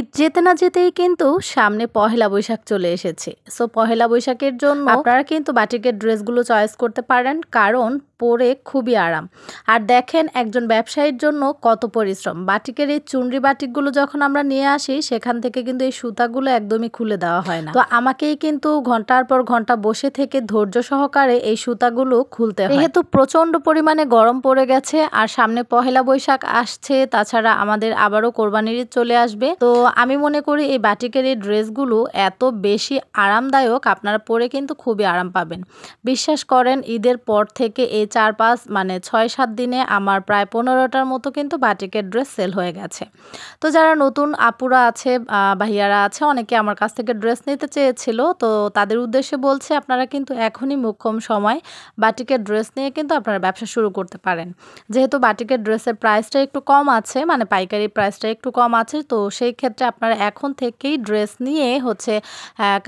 ঈদ যেতে না যেতেই কিন্তু সামনে পহেলা বৈশাখ চলে এসেছে। সো পহেলা বৈশাখের জন্য আপনারা কিন্তু বাটিকের ড্রেসগুলো চয়েস করতে পারেন, কারণ পরে খুবই আরাম। আর দেখেন একজন ব্যবসায়ীর জন্য কত পরিশ্রম। বাটিকের এই চুনরি বাটিকগুলো যখন আমরা নিয়ে আসি, সেখান থেকে কিন্তু এই সুতাগুলো একদমই খুলে দেওয়া হয় না। তো আমাকেই কিন্তু ঘন্টার পর ঘন্টা বসে থেকে ধৈর্য সহকারে এই সুতাগুলো খুলতে হয়। যেহেতু প্রচন্ড পরিমাণে গরম পড়ে গেছে আর সামনে পহেলা বৈশাখ আসছে, তাছাড়া আমাদের আবারও কোরবানির ঈদ চলে আসবে। তো আমি মনে করি এই বাটিকের এই ড্রেসগুলো এত বেশি আরামদায়ক, আপনারা পরে কিন্তু খুবই আরাম পাবেন। বিশ্বাস করেন, ঈদের পর থেকে এই 4-5 মানে 6-7 দিনে আমার প্রায় 15টার মতো কিন্তু বাটিকের ড্রেস সেল হয়ে গেছে। তো যারা নতুন আপুরা আছে, ভাইয়ারা আছে, অনেকে আমার কাছ থেকে ড্রেস নিতে চেয়েছিল। তো তাদের উদ্দেশ্যে বলছে, আপনারা কিন্তু এখনই মোক্ষম সময়, বাটিকের ড্রেস নিয়ে কিন্তু আপনারা ব্যবসা শুরু করতে পারেন। যেহেতু বাটিকের ড্রেসের প্রাইসটা একটু কম আছে, মানে পাইকারি প্রাইসটা একটু কম আছে, তো সেই ক্ষেত্রে আপনারা এখন থেকেই ড্রেস নিয়ে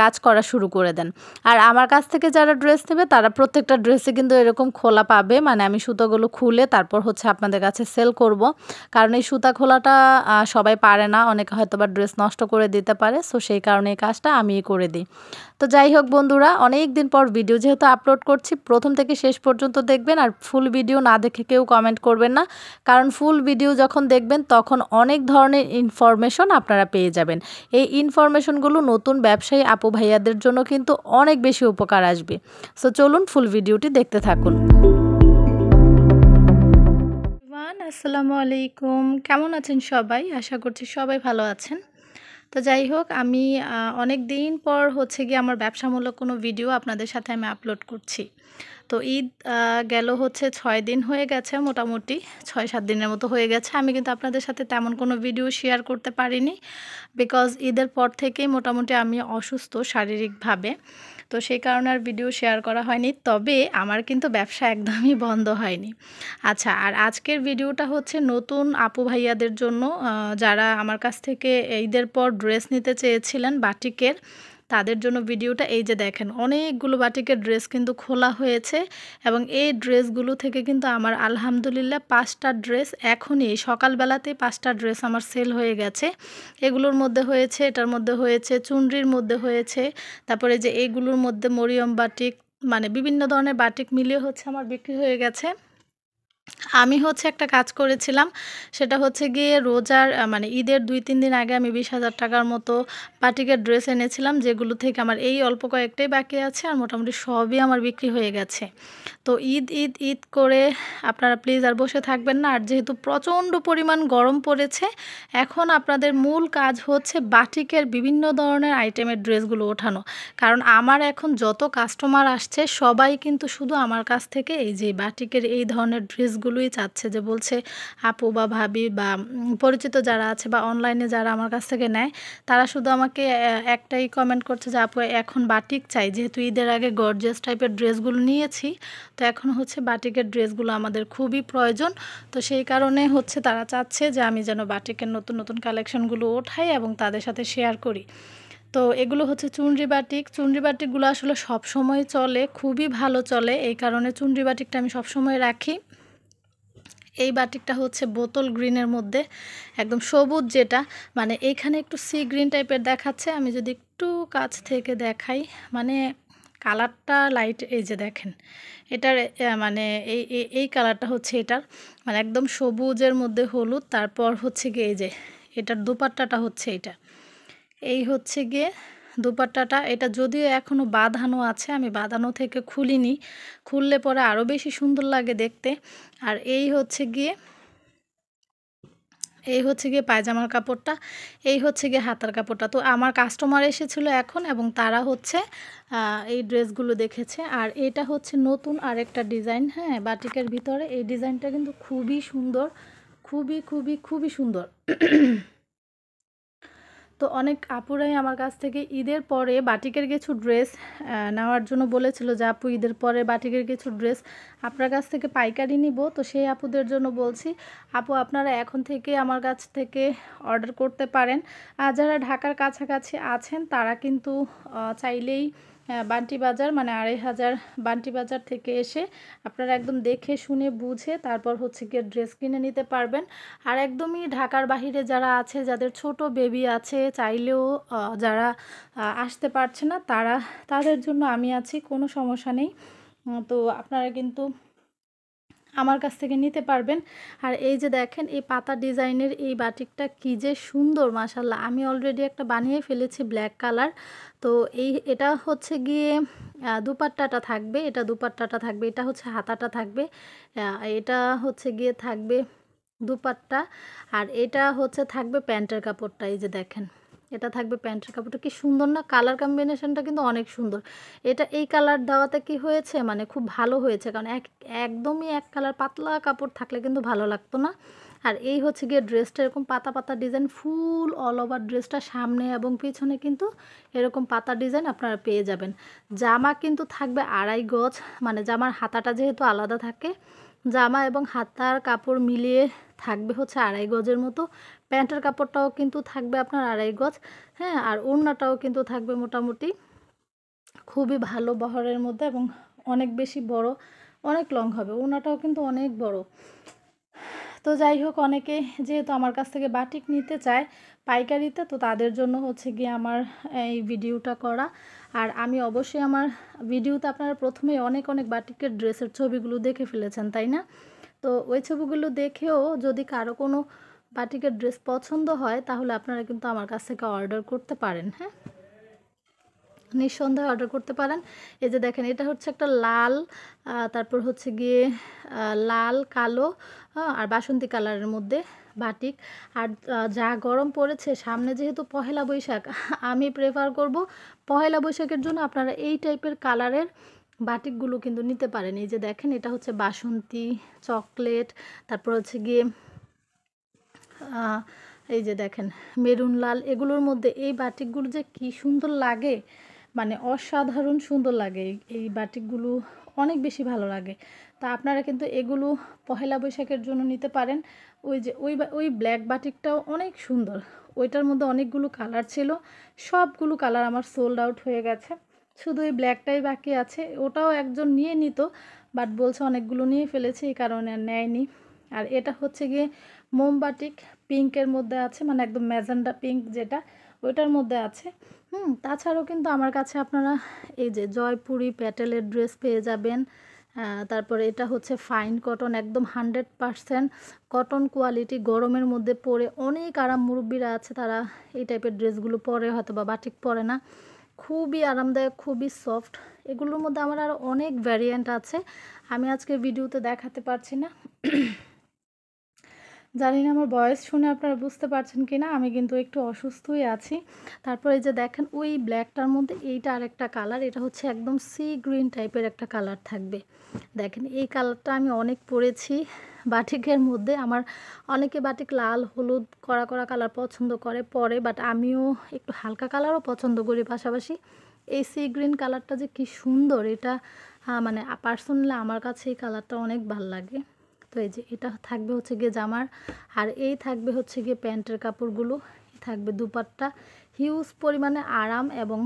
কাজ করা শুরু করে দেন। আর আমার কাছ থেকে যারা ড্রেস নেবে তারা প্রত্যেকটা ড্রেসে কিন্তু এরকম খোলা পাবে, মানে আমি সুতোগুলো খুলে তারপর আপনাদের কাছে সেল করব। কারণ এই সুতা খোলাটা সবাই পারে না, অনেকে হয়তো বা ড্রেস নষ্ট করে দিতে পারে। সো সেই কারণে এই কাজটা আমিই করে দিই। তো যাই হোক বন্ধুরা, অনেক দিন পর ভিডিও যেহেতু আপলোড করছি, প্রথম থেকে শেষ পর্যন্ত দেখবেন। আর ফুল ভিডিও না দেখে কেউ কমেন্ট করবেন না, কারণ ফুল ভিডিও যখন দেখবেন তখন অনেক ধরনের ইনফরমেশন আপনারা পেয়ে যাবেন। এই ইনফরমেশনগুলো নতুন ব্যবসায়ী আপু ভাইয়াদের জন্য কিন্তু অনেক বেশি উপকার আসবে। সো চলুন ফুল ভিডিওটি দেখতে থাকুন। আসসালামু আলাইকুম, কেমন আছেন সবাই? আশা করছি সবাই ভালো আছেন। তো যাই হোক, আমি অনেক দিন পর আমার ব্যবসামূলক কোনো ভিডিও আপনাদের সাথে আমি আপলোড করছি। তো ঈদ গেল 6 দিন হয়ে গেছে, মোটামুটি 6-7 দিনের মতো হয়ে গেছে। আমি কিন্তু আপনাদের সাথে তেমন কোনো ভিডিও শেয়ার করতে পারিনি, বিকজ ঈদের পর থেকেই মোটামুটি আমি অসুস্থ শারীরিকভাবে। তো সেই কারণে আর ভিডিও শেয়ার করা হয়নি। তবে আমার কিন্তু ব্যবসা একদমই বন্ধ হয়নি। আচ্ছা, আর আজকের ভিডিওটা নতুন আপু ভাইয়াদের জন্য, যারা আমার কাছ থেকে ঈদের পর ড্রেস নিতে চেয়েছিলেন বাটিকের, তাদের জন্য ভিডিওটা। এই যে দেখেন, অনেকগুলো বাটিকের ড্রেস কিন্তু খোলা হয়েছে, এবং এই ড্রেসগুলো থেকে কিন্তু আমার আলহামদুলিল্লাহ 5টা ড্রেস এখনই সকালবেলাতেই 5টা ড্রেস আমার সেল হয়ে গেছে। এগুলোর মধ্যে হয়েছে, এটার মধ্যে হয়েছে, চুনরির মধ্যে হয়েছে, তারপরে যে এইগুলোর মধ্যে মরিয়ম বাটিক, মানে বিভিন্ন ধরনের বাটিক মিলিয়ে আমার বিক্রি হয়ে গেছে। আমি একটা কাজ করেছিলাম, সেটা গিয়ে রোজার মানে ঈদের 2-3 দিন আগে আমি 20,000 টাকার মতো বাটিকের ড্রেস এনেছিলাম, যেগুলো থেকে আমার এই অল্প কয়েকটাই বাকি আছে, আর মোটামুটি সবই আমার বিক্রি হয়ে গেছে। তো ঈদ ঈদ ঈদ করে আপনারা প্লিজ আর বসে থাকবেন না। আর যেহেতু প্রচণ্ড পরিমাণ গরম পড়েছে, এখন আপনাদের মূল কাজ বাটিকের বিভিন্ন ধরনের আইটেমের ড্রেসগুলো ওঠানো। কারণ আমার এখন যত কাস্টমার আসছে, সবাই কিন্তু শুধু আমার কাছ থেকে এই যে বাটিকের এই ধরনের ড্রেসগুলোই চাচ্ছে, যে বলছে আপু বা ভাবি বা পরিচিত যারা আছে বা অনলাইনে যারা আমার কাছ থেকে নেয়, তারা শুধু আমাকে একটাই কমেন্ট করছে যে আপু এখন বাটিক চাই, যেহেতু ঈদের আগে গর্জিয়াস টাইপের ড্রেসগুলো নিয়েছি, তো এখন বাটিকের ড্রেসগুলো আমাদের খুবই প্রয়োজন। তো সেই কারণে তারা চাচ্ছে যে আমি যেন বাটিকের নতুন নতুন কালেকশনগুলো ওঠাই এবং তাদের সাথে শেয়ার করি। তো এগুলো চুনরি বাটিক। চুনরি বাটিকগুলো আসলে সবসময় চলে, খুবই ভালো চলে, এই কারণে চুনরি বাটিকটা আমি সবসময় রাখি। এই বাটিকটা বোতল গ্রিনের মধ্যে, একদম সবুজ, যেটা মানে এইখানে একটু সি গ্রিন টাইপের দেখাচ্ছে। আমি যদি একটু কাছ থেকে দেখাই, মানে কালারটা লাইট, এই যে দেখেন এটার মানে এই এই কালারটা এটার, মানে একদম সবুজের মধ্যে হলুদ। তারপর গিয়ে এই যে এটার দুপাট্টাটা এটা, এই গিয়ে দুপাট্টাটা। এটা যদিও এখনও বাঁধানো আছে, আমি বাঁধানো থেকে খুলিনি, খুললে পরে আরও বেশি সুন্দর লাগে দেখতে। আর এই গিয়ে পায়জামার কাপড়টা, এই গিয়ে হাতার কাপড়টা। তো আমার কাস্টমার এসেছিল এখন, এবং তারা এই ড্রেসগুলো দেখেছে। আর এটা নতুন আরেকটা ডিজাইন, হ্যাঁ, বাটিকের ভিতরে। এই ডিজাইনটা কিন্তু খুবই সুন্দর, খুবই খুবই খুবই সুন্দর। তো অনেক আপুরাই আমার কাছ থেকে ঈদের পরে বাটিকের কিছু ড্রেস নেওয়ার জন্য বলেছিল, যে আপু ঈদের পরে বাটিকের কিছু ড্রেস আপনার কাছ থেকে পাইকারি নিব। তো সেই আপুদের জন্য বলছি, আপু আপনারা এখন থেকে আমার কাছ থেকে অর্ডার করতে পারেন। আর যারা ঢাকার কাছাকাছি আছেন, তারা কিন্তু চাইলেই বান্টি বাজার মানে ২৫০০ বান্টি বাজার থেকে এসে আপনারা একদম দেখে শুনে বুঝে তারপর হচ্ছে গিয়ে ড্রেস কিনে নিতে পারবেন। আর একদমই ঢাকার বাহিরে যারা আছে, যাদের ছোট বেবি আছে, চাইলেও যারা আসতে পারছে না, তাদের জন্য আমি আছি, কোনো সমস্যা নেই। তো আপনারা কিন্তু আমার কাছ থেকে নিতে পারবেন। আর এই যে দেখেন এই পাতা ডিজাইনের এই বাটিকটা কি যে সুন্দর মাশাআল্লাহ। আমি অলরেডি একটা বানিয়ে ফেলেছি ব্ল্যাক কালার। তো এটা হচ্ছে গিয়ে দুপাট্টাটা থাকবে, এটা হচ্ছে হাতাটা থাকবে, এটা হচ্ছে গিয়ে থাকবে দুপাট্টা, আর এটা হচ্ছে থাকবে প্যান্টের কাপড়টা। এই যে দেখেন এটা থাকবে প্যান্টের কাপড়টা, কি সুন্দর না, কালার কম্বিনেশনটা কিন্তু অনেক সুন্দর। এই কালার দেওয়াতে কি হয়েছে মানে খুব ভালো হয়েছে, কারণ একদমই এক কালার পাতলা কাপড় থাকলে কিন্তু ভালো লাগতো না। আর এই হচ্ছে গিয়ে ড্রেসটা এরকম পাতা পাতা ডিজাইন, ফুল অল ওভার ড্রেসটা সামনে এবং পিছনে কিন্তু এরকম পাতা ডিজাইন আপনারা পেয়ে যাবেন। জামা কিন্তু থাকবে ২.৫ গজ, মানে জামার হাতাটা যেহেতু আলাদা থাকে, জামা এবং হাতার কাপড় মিলিয়ে থাকবে হচ্ছে ২.৫ গজের মতো। প্যান্টের কাপড়টাও কিন্তু থাকবে আপনার ২.৫ গজ, হ্যাঁ। আর ওড়নাটাও কিন্তু থাকবে মোটামুটি খুবই ভালো বহরের মধ্যে এবং অনেক বেশি বড়, অনেক লং হবে। ওড়নাটাও কিন্তু অনেক বড়। তো যাই হোক, অনেকে যেহেতু আমার কাছ থেকে বাটিক নিতে চায় পাইকারিতে, তো তাদের জন্য হচ্ছে গিয়ে আমার এই ভিডিওটা করা। আর আমি অবশ্যই আমার ভিডিওতে আপনারা প্রথমেই অনেক অনেক বাটিকের ড্রেসের ছবিগুলো দেখে ফেলেছেন, তাই না? তো ওই ছবিগুলো দেখেও যদি কারো কোনো বাটিকের ড্রেস পছন্দ হয়, তাহলে আপনারা কিন্তু আমার কাছ থেকে অর্ডার করতে পারেন, হ্যাঁ, নিঃসন্দেহে অর্ডার করতে পারেন। এই যে দেখেন এটা হচ্ছে একটা লাল, তারপর হচ্ছে গিয়ে লাল কালো আর বাসন্তী কালারের মধ্যে বাটিক। আর যা গরম পড়েছে সামনে, যেহেতু পহেলা বৈশাখ, আমি প্রেফার করব পহেলা বৈশাখের জন্য আপনারা এই টাইপের কালারের বাটিকগুলো কিন্তু নিতে পারেন। এই যে দেখেন এটা হচ্ছে বাসন্তী, চকলেট, তারপর হচ্ছে গিয়ে এই যে দেখেন মেরুন লাল, এগুলোর মধ্যে এই বাটিকগুলো যে কি সুন্দর লাগে, মানে অসাধারণ সুন্দর লাগে। এই বাটিকগুলো অনেক বেশি ভালো লাগে। তা আপনারা কিন্তু এগুলো পহেলা বৈশাখের জন্য নিতে পারেন। ওই যে ওই ব্ল্যাক বাটিকটাও অনেক সুন্দর, ওইটার মধ্যে অনেকগুলো কালার ছিল, সবগুলো কালার আমার সোল্ড আউট হয়ে গেছে, শুধু এই ব্ল্যাকটাই বাকি আছে। ওটাও একজন নিয়ে নিত, বাট বলছে অনেকগুলো নিয়ে ফেলেছে, এই কারণে আর নেয়নি। আর এটা হচ্ছে গিয়ে মোমবাটিক, পিঙ্কের মধ্যে আছে, মানে একদম ম্যাজেন্ডা পিঙ্ক যেটা, ওইটার মধ্যে আছে। তাছাড়াও কিন্তু আমার কাছে আপনারা এই যে জয়পুরি প্যাটেলের ড্রেস পেয়ে যাবেন। তারপরে এটা হচ্ছে ফাইন কটন, একদম 100% কটন কোয়ালিটি, গরমের মধ্যে পরে অনেক আরাম। মুরব্বীরা আছে তারা এই টাইপের ড্রেসগুলো পরে, হয়তো বা বাটিক পরে না, খুবই আরামদায়ক, খুবই সফট। এগুলোর মধ্যে আমার আরও অনেক ভ্যারিয়েন্ট আছে, আমি আজকে ভিডিওতে দেখাতে পারছি না। জানি না আমার ভয়েস শুনে আপনারা বুঝতে পারছেন কি না, আমি কিন্তু একটু অসুস্থই আছি। তারপরে এই যে দেখেন ওই ব্ল্যাকটার মধ্যে এইটা আরেকটা কালার, এটা হচ্ছে একদম সি গ্রিন টাইপের একটা কালার থাকবে। দেখেন এই কালারটা আমি অনেক পরেছি বাটিকের মধ্যে। আমার অনেকে বাটিক লাল হলুদ কড়া কড়া কালার পছন্দ করে পরে, বাট আমিও একটু হালকা কালারও পছন্দ করি। পাশাপাশি এই সি গ্রিন কালারটা যে কি সুন্দর, এটা মানে পার্সোনালি আমার কাছে এই কালারটা অনেক ভালো লাগে। তো এই যে এটা থাকবে হচ্ছে গিয়ে জামার, আর এই থাকবে হচ্ছে গিয়ে প্যান্টের কাপড়গুলো, থাকবে দুপাট্টা। হিউজ পরিমাণে আরাম এবং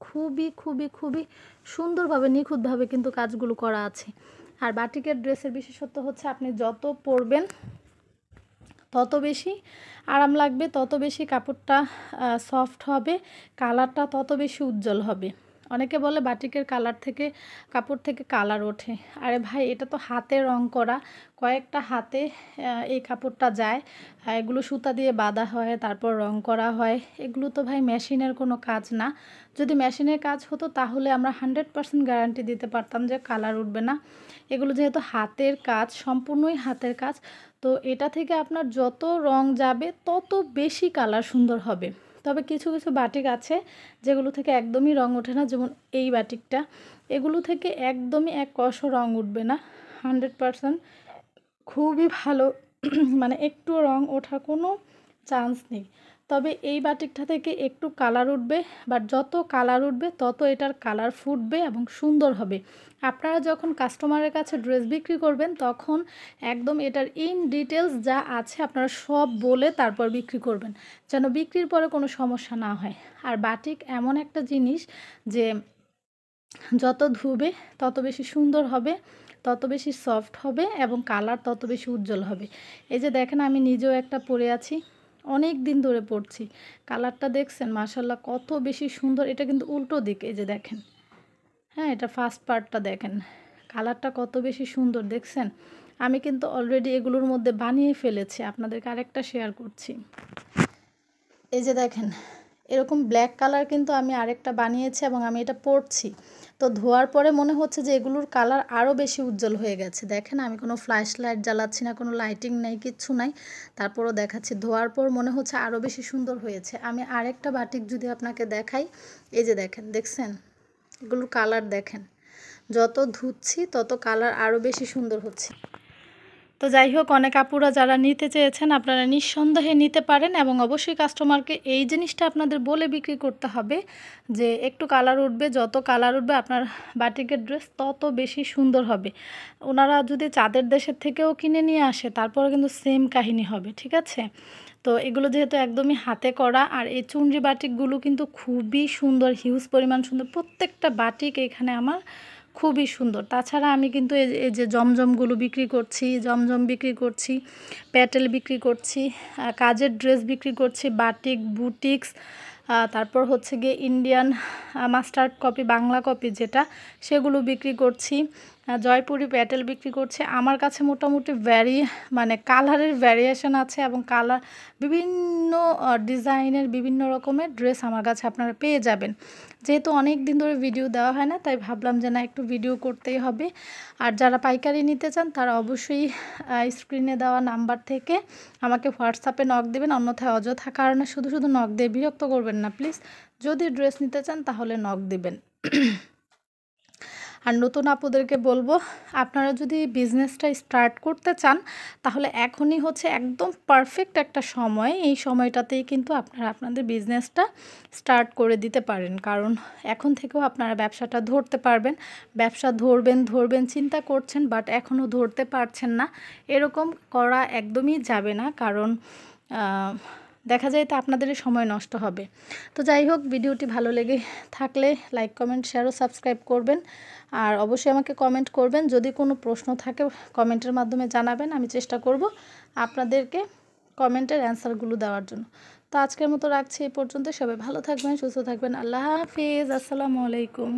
খুবই খুবই খুবই সুন্দরভাবে নিখুঁতভাবে কিন্তু কাজগুলো করা আছে। আর বাটিকের ড্রেসের বিশেষত্ব হচ্ছে আপনি যত পরবেন তত বেশি আরাম লাগবে, তত বেশি কাপড়টা সফট হবে, কালারটা তত বেশি উজ্জ্বল হবে। অনেকে বলে বাটিকের কাপড় থেকে কালার ওঠে। আরে ভাই, এটা তো হাতে রং করা, কয়েকটা হাতে এই কাপড়টা যায়, এগুলো সুতা দিয়ে বাঁধা হয়, তারপর রং করা হয়। এগুলো তো ভাই মেশিনের কোনো কাজ না। যদি মেশিনের কাজ হতো তাহলে আমরা 100% গ্যারান্টি দিতে পারতাম যে কালার উঠবে না। এগুলো যেহেতু হাতের কাজ, সম্পূর্ণই হাতের কাজ, তো এটা থেকে আপনার যত রং যাবে তত বেশি কালার সুন্দর হবে। তবে কিছু কিছু বাটিক আছে যেগুলো থেকে একদমই রং ওঠে না, যেমন এই বাটিকটা, এগুলো থেকে একদমই এক কষও রং উঠবে না, 100% খুবই ভালো। মানে একটু রং ওঠার কোনো চান্স নেই। তবে এই বাটিকটা থেকে একটু কালার উঠবে, বাট যত কালার উঠবে তত এটার কালার ফুটবে এবং সুন্দর হবে। আপনারা যখন কাস্টমারের কাছে ড্রেস বিক্রি করবেন তখন একদম এটার ইন ডিটেলস যা আছে আপনারা সব বলে তারপর বিক্রি করবেন, যেন বিক্রির পরে কোনো সমস্যা না হয়। আর বাটিক এমন একটা জিনিস যে যত ধুবে তত বেশি সুন্দর হবে, তত বেশি সফট হবে এবং কালার তত বেশি উজ্জ্বল হবে। এই যে দেখেন আমি নিজেও একটা পরে আছি, অনেক দিন ধরে পরছি। কালারটা দেখছেন মাশাআল্লাহ কত বেশি সুন্দর। এটা কিন্তু উল্টো দিক, এই যে দেখেন। হ্যাঁ, এটা ফার্স্ট পার্টটা দেখেন, কালারটা কত বেশি সুন্দর দেখছেন। আমি কিন্তু অলরেডি এগুলোর মধ্যে বানিয়ে ফেলেছি, আপনাদেরকে আরেকটা শেয়ার করছি। এই যে দেখেন এরকম ব্ল্যাক কালার কিন্তু আমি আরেকটা বানিয়েছি এবং আমি এটা পরছি। তো ধোয়ার পরে মনে হচ্ছে যে এগুলোর কালার আরও বেশি উজ্জ্বল হয়ে গেছে। দেখেন আমি কোনো ফ্ল্যাশ লাইট জ্বালাচ্ছি না, কোনো লাইটিং নেই, কিচ্ছু নাই, তারপরও দেখাচ্ছি। ধোয়ার পর মনে হচ্ছে আরও বেশি সুন্দর হয়েছে। আমি আরেকটা বাটিক যদি আপনাকে দেখাই, এই যে দেখেন, দেখছেন এগুলোর কালার দেখেন, যত ধুচ্ছি তত কালার আরও বেশি সুন্দর হচ্ছে। তো যাই হোক, অনেক আপুরা যারা নিতে চেয়েছেন আপনারা নিঃসন্দেহে নিতে পারেন এবং অবশ্যই কাস্টমারকে এই জিনিসটা আপনাদের বলে বিক্রি করতে হবে যে একটু কালার উঠবে, যত কালার উঠবে আপনার বাটিকের ড্রেস তত বেশি সুন্দর হবে। ওনারা যদি চাঁদের দেশের থেকেও কিনে নিয়ে আসে তারপরে কিন্তু সেম কাহিনী হবে, ঠিক আছে। তো এগুলো যেহেতু একদমই হাতে করা, আর এই চুনরি বাটিকগুলো কিন্তু খুবই সুন্দর, হিউজ পরিমাণ সুন্দর। প্রত্যেকটা বাটিক এখানে আমার খুবই সুন্দর। তাছাড়া আমি কিন্তু এই যে জমজমগুলো বিক্রি করছি, জমজম বিক্রি করছি, প্যাটেল বিক্রি করছি, কাজের ড্রেস বিক্রি করছি, বাটিক, বুটিক্স, তারপর হচ্ছে গিয়ে Indian mustard copy, Bangla copy যেটা, সেগুলো বিক্রি করছি, জয়পুরি প্যাটেল বিক্রি করছি। আমার কাছে মোটামুটি মানে কালারের ভ্যারিয়েশন আছে এবং কালার বিভিন্ন ডিজাইনের বিভিন্ন রকমের ড্রেস আমার কাছে আপনারা পেয়ে যাবেন। যেহেতু অনেক দিন ধরে ভিডিও দেওয়া হয় না, তাই ভাবলাম যে না, একটু ভিডিও করতেই হবে। আর যারা পাইকারি নিতে চান তারা অবশ্যই স্ক্রিনে দেওয়া নাম্বার থেকে আমাকে হোয়াটসঅ্যাপে নক দেবেন, অন্যথায় অযথা কারণে শুধু শুধু নক দিয়ে বিরক্ত করবেন না প্লিজ। যদি ড্রেস নিতে চান তাহলে নক দিবেন। আর নতুন আপুদেরকে বলবো, আপনারা যদি বিজনেসটা স্টার্ট করতে চান তাহলে এখনই হচ্ছে একদম পারফেক্ট একটা সময়। এই সময়টাতেই কিন্তু আপনারা আপনাদের বিজনেসটা স্টার্ট করে দিতে পারেন, কারণ এখন থেকেও আপনারা ব্যবসাটা ধরতে পারবেন। ব্যবসা ধরবেন চিন্তা করছেন, বাট এখনও ধরতে পারছেন না, এরকম করা একদমই যাবে না, কারণ দেখা যায় তো আপনাদেরই সময় নষ্ট হবে। তো যাই হোক, ভিডিওটি ভালো লেগে থাকলে লাইক, কমেন্ট, শেয়ার ও সাবস্ক্রাইব করবেন। আর অবশ্যই আমাকে কমেন্ট করবেন, যদি কোনো প্রশ্ন থাকে কমেন্টের মাধ্যমে জানাবেন, আমি চেষ্টা করব আপনাদেরকে কমেন্টের অ্যান্সারগুলো দেওয়ার জন্য। তো আজকের মতো রাখছি এই পর্যন্ত। সবাই ভালো থাকবেন, সুস্থ থাকবেন। আল্লাহ হাফিজ, আসসালামু আলাইকুম।